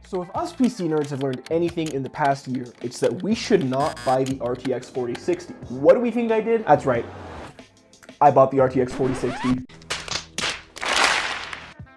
So if us PC nerds have learned anything in the past year, it's that we should not buy the RTX 4060. What do we think I did? That's right, I bought the RTX 4060.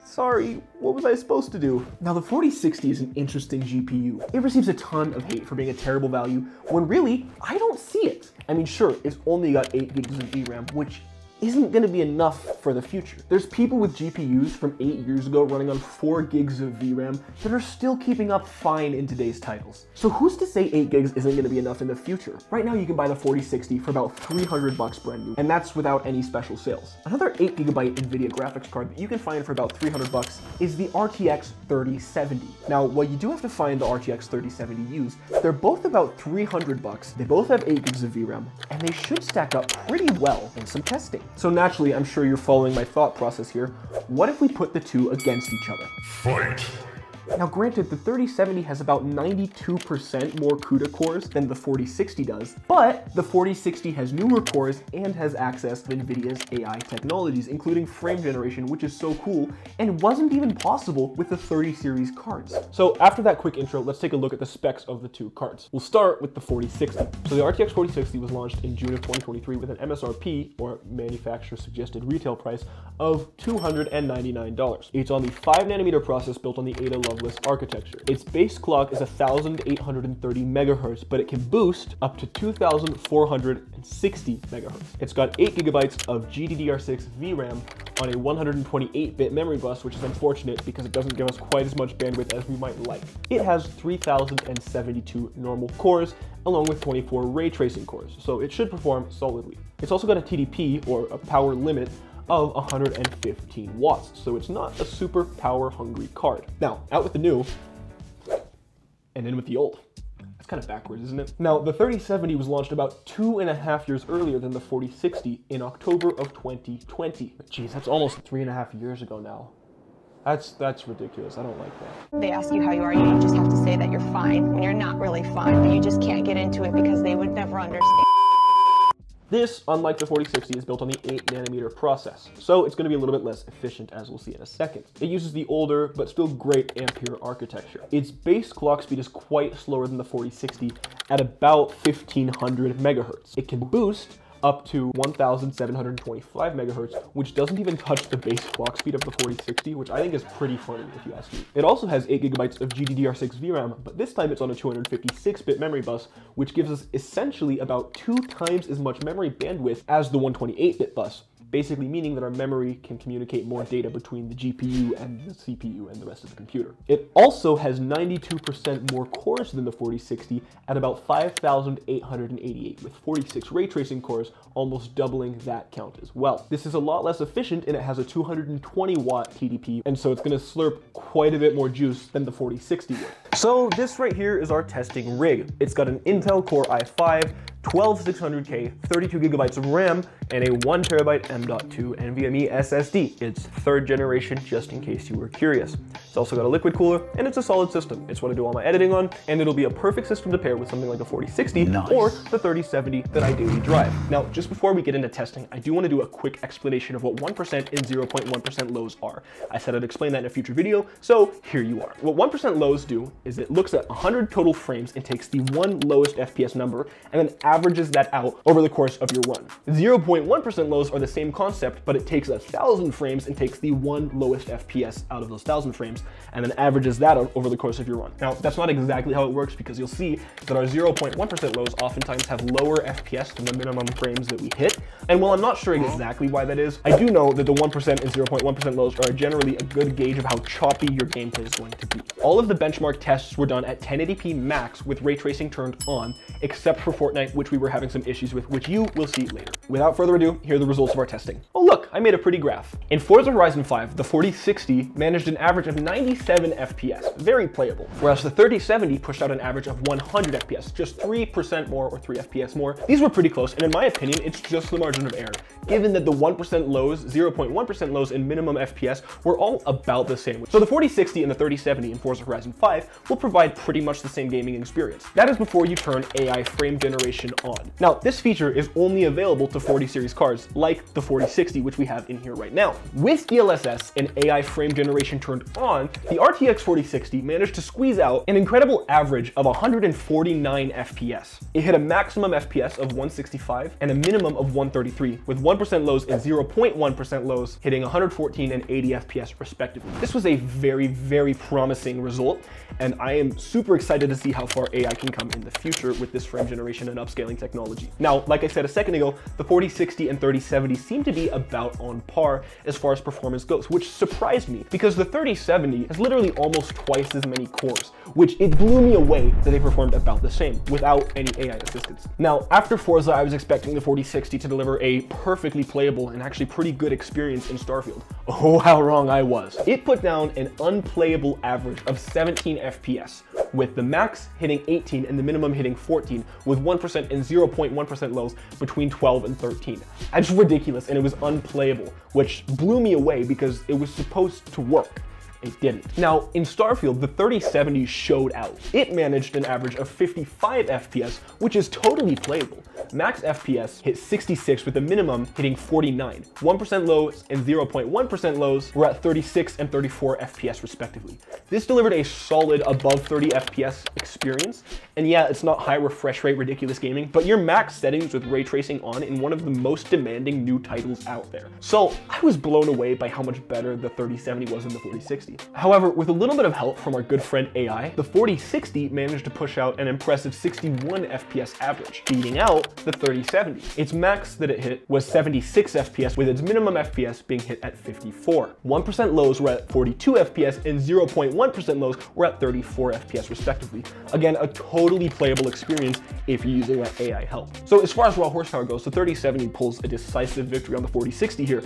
Sorry, what was I supposed to do? Now the 4060 is an interesting GPU. It receives a ton of hate for being a terrible value, when really, I don't see it. I mean, sure, it's only got 8 gigs of VRAM, which isn't gonna be enough for the future. There's people with GPUs from 8 years ago running on 4 gigs of VRAM that are still keeping up fine in today's titles. So who's to say 8 gigs isn't gonna be enough in the future? Right now you can buy the 4060 for about $300 brand new, and that's without any special sales. Another 8GB NVIDIA graphics card that you can find for about $300 is the RTX 3070. Now, while you do have to find the RTX 3070 used, they're both about $300, they both have 8 gigs of VRAM, and they should stack up pretty well in some testing. So naturally, I'm sure you're following my thought process here. What if we put the two against each other? Fight! Now granted, the 3070 has about 92% more CUDA cores than the 4060 does, but the 4060 has newer cores and has access to NVIDIA's AI technologies, including frame generation, which is so cool, and wasn't even possible with the 30 series cards. So after that quick intro, let's take a look at the specs of the two cards. We'll start with the 4060. So the RTX 4060 was launched in June of 2023 with an MSRP, or manufacturer suggested retail price, of $299. It's on the 5nm process built on the Ada Lovelace architecture. Its base clock is 1,830 megahertz, but it can boost up to 2,460 megahertz. It's got 8GB of GDDR6 VRAM on a 128-bit memory bus, which is unfortunate because it doesn't give us quite as much bandwidth as we might like. It has 3,072 normal cores, along with 24 ray tracing cores, so it should perform solidly. It's also got a TDP, or a power limit, of 115 watts, so it's not a super power hungry card. Now, out with the new, and in with the old. That's kind of backwards, isn't it? Now, the 3070 was launched about 2.5 years earlier than the 4060 in October of 2020. Geez, that's almost 3.5 years ago now. That's ridiculous. I don't like that. They ask you how you are, you just have to say that you're fine when you're not really fine, but you just can't get into it because they would never understand. This, unlike the 4060, is built on the 8nm process, so it's going to be a little bit less efficient, as we'll see in a second. It uses the older, but still great Ampere architecture. Its base clock speed is quite slower than the 4060 at about 1500 megahertz. It can boost up to 1,725 megahertz, which doesn't even touch the base clock speed of the 4060, which I think is pretty funny if you ask me. It also has 8GB of GDDR6 VRAM, but this time it's on a 256-bit memory bus, which gives us essentially about 2 times as much memory bandwidth as the 128-bit bus, basically meaning that our memory can communicate more data between the GPU and the CPU and the rest of the computer. It also has 92% more cores than the 4060 at about 5,888, with 46 ray tracing cores, almost doubling that count as well. This is a lot less efficient, and it has a 220 watt TDP, and so it's going to slurp quite a bit more juice than the 4060 would. So this right here is our testing rig. It's got an Intel Core i5, 12600K, 32GB of RAM, and a 1TB M.2 NVMe SSD. It's 3rd generation, just in case you were curious. It's also got a liquid cooler, and it's a solid system. It's what I do all my editing on, and it'll be a perfect system to pair with something like a 4060 or the 3070 that I daily drive. Now, just before we get into testing, I do want to do a quick explanation of what 1% and 0.1% lows are. I said I'd explain that in a future video, so here you are. What 1% lows do is it looks at 100 total frames and takes the one lowest FPS number, and then averages that out over the course of your run. 0.1% lows are the same concept, but it takes 1,000 frames and takes the one lowest FPS out of those 1,000 frames, and then averages that out over the course of your run. Now, that's not exactly how it works, because you'll see that our 0.1% lows oftentimes have lower FPS than the minimum frames that we hit. And while I'm not sure exactly why that is, I do know that the 1% and 0.1% lows are generally a good gauge of how choppy your gameplay is going to be. All of the benchmark tests were done at 1080p max with ray tracing turned on, except for Fortnite, which we were having some issues with, which you will see later. Without further ado, here are the results of our testing. Oh look, I made a pretty graph. In Forza Horizon 5, the 4060 managed an average of 97 FPS, very playable, whereas the 3070 pushed out an average of 100 FPS, just 3% more or 3 FPS more. These were pretty close, and in my opinion, it's just the margin of error, given that the 1% lows, 0.1% lows, and minimum FPS were all about the same. So the 4060 and the 3070 in Forza Horizon 5 will provide pretty much the same gaming experience. That is before you turn AI frame generation generation on. Now, this feature is only available to 40 series cards, like the 4060, which we have in here right now. With DLSS and AI frame generation turned on, the RTX 4060 managed to squeeze out an incredible average of 149 FPS. It hit a maximum FPS of 165 and a minimum of 133, with 1% lows and 0.1% lows hitting 114 and 80 FPS respectively. This was a very, very promising result, and I am super excited to see how far AI can come in the future with this frame generation and upscaling technology. Now, like I said a second ago, the 4060 and 3070 seem to be about on par as far as performance goes, which surprised me because the 3070 has literally almost twice as many cores, which it blew me away that they performed about the same without any AI assistance. Now, after Forza, I was expecting the 4060 to deliver a perfectly playable and actually pretty good experience in Starfield. Oh, how wrong I was. It put down an unplayable average of 17 FPS, with the max hitting 18 and the minimum hitting 14, with 1% and 0.1% lows between 12 and 13. That's ridiculous, and it was unplayable, which blew me away because it was supposed to work. It didn't. Now, in Starfield, the 3070 showed out. It managed an average of 55 FPS, which is totally playable. Max FPS hit 66 with the minimum hitting 49. 1% lows and 0.1% lows were at 36 and 34 FPS respectively. This delivered a solid above 30 FPS experience, and yeah, it's not high refresh rate ridiculous gaming, but your max settings with ray tracing on in one of the most demanding new titles out there. So I was blown away by how much better the 3070 was than the 4060. However, with a little bit of help from our good friend AI, the 4060 managed to push out an impressive 61 FPS average, beating out the 3070. Its max that it hit was 76 FPS, with its minimum FPS being hit at 54. 1% lows were at 42 FPS and 0.1% lows were at 34 FPS respectively. Again, a totally playable experience if you're using that AI help. So as far as raw horsepower goes, the 3070 pulls a decisive victory on the 4060 here.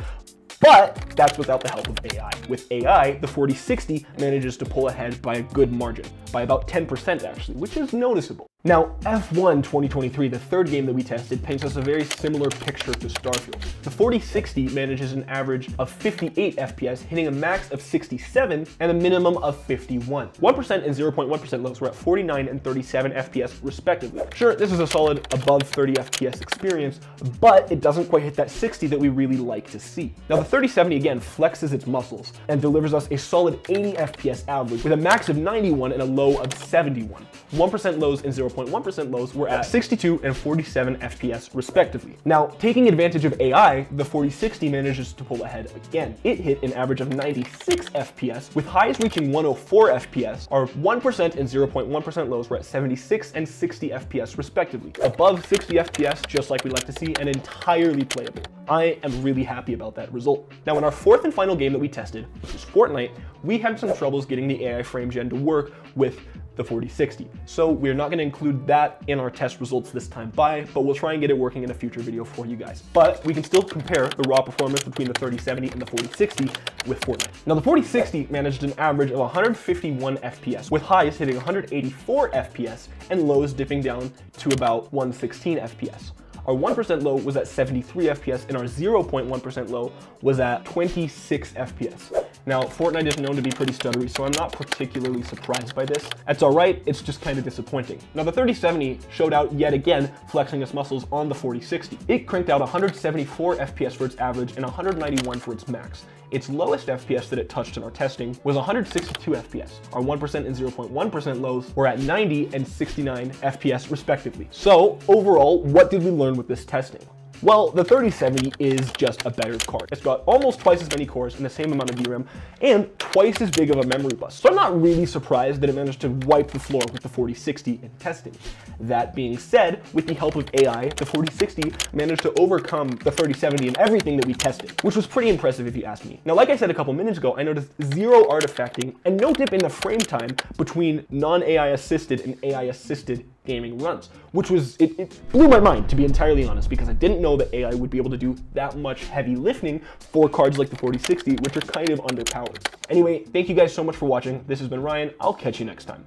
But that's without the help of AI. With AI, the 4060 manages to pull ahead by a good margin, by about 10% actually, which is noticeable. Now, F1 2023, the third game that we tested, paints us a very similar picture to Starfield. The 4060 manages an average of 58 FPS, hitting a max of 67 and a minimum of 51. 1% and 0.1% lows were at 49 and 37 FPS respectively. Sure, this is a solid above 30 FPS experience, but it doesn't quite hit that 60 that we really like to see. Now, the 3070 again flexes its muscles and delivers us a solid 80 FPS average with a max of 91 and a low of 71. 1% lows and 0.1% lows were at 62 and 47 FPS respectively. Now, taking advantage of AI, the 4060 manages to pull ahead again. It hit an average of 96 FPS, with highs reaching 104 FPS. Our 1% and 0.1% lows were at 76 and 60 FPS respectively. Above 60 FPS, just like we like to see, and entirely playable. I am really happy about that result. Now, in our fourth and final game that we tested, which was Fortnite, we had some troubles getting the AI frame gen to work with the 4060. So we're not going to include that in our test results this time but we'll try and get it working in a future video for you guys. But we can still compare the raw performance between the 3070 and the 4060 with Fortnite. Now, the 4060 managed an average of 151 FPS, with highs hitting 184 FPS and lows dipping down to about 116 FPS. Our 1% low was at 73 FPS and our 0.1% low was at 26 FPS. Now, Fortnite is known to be pretty stuttery, so I'm not particularly surprised by this. That's alright, it's just kind of disappointing. Now, the 3070 showed out yet again, flexing its muscles on the 4060. It cranked out 174 FPS for its average and 191 for its max. Its lowest FPS that it touched in our testing was 162 FPS. Our 1% and 0.1% lows were at 90 and 69 FPS respectively. So overall, what did we learn with this testing? Well, the 3070 is just a better card. It's got almost twice as many cores and the same amount of VRAM and twice as big of a memory bus. So I'm not really surprised that it managed to wipe the floor with the 4060 in testing. That being said, with the help of AI, the 4060 managed to overcome the 3070 in everything that we tested, which was pretty impressive if you ask me. Now, like I said a couple minutes ago, I noticed zero artifacting and no dip in the frame time between non-AI assisted and AI assisted gaming runs, which was, it blew my mind, to be entirely honest, because I didn't know that AI would be able to do that much heavy lifting for cards like the 4060, which are kind of underpowered. Anyway, thank you guys so much for watching. This has been Ryan. I'll catch you next time.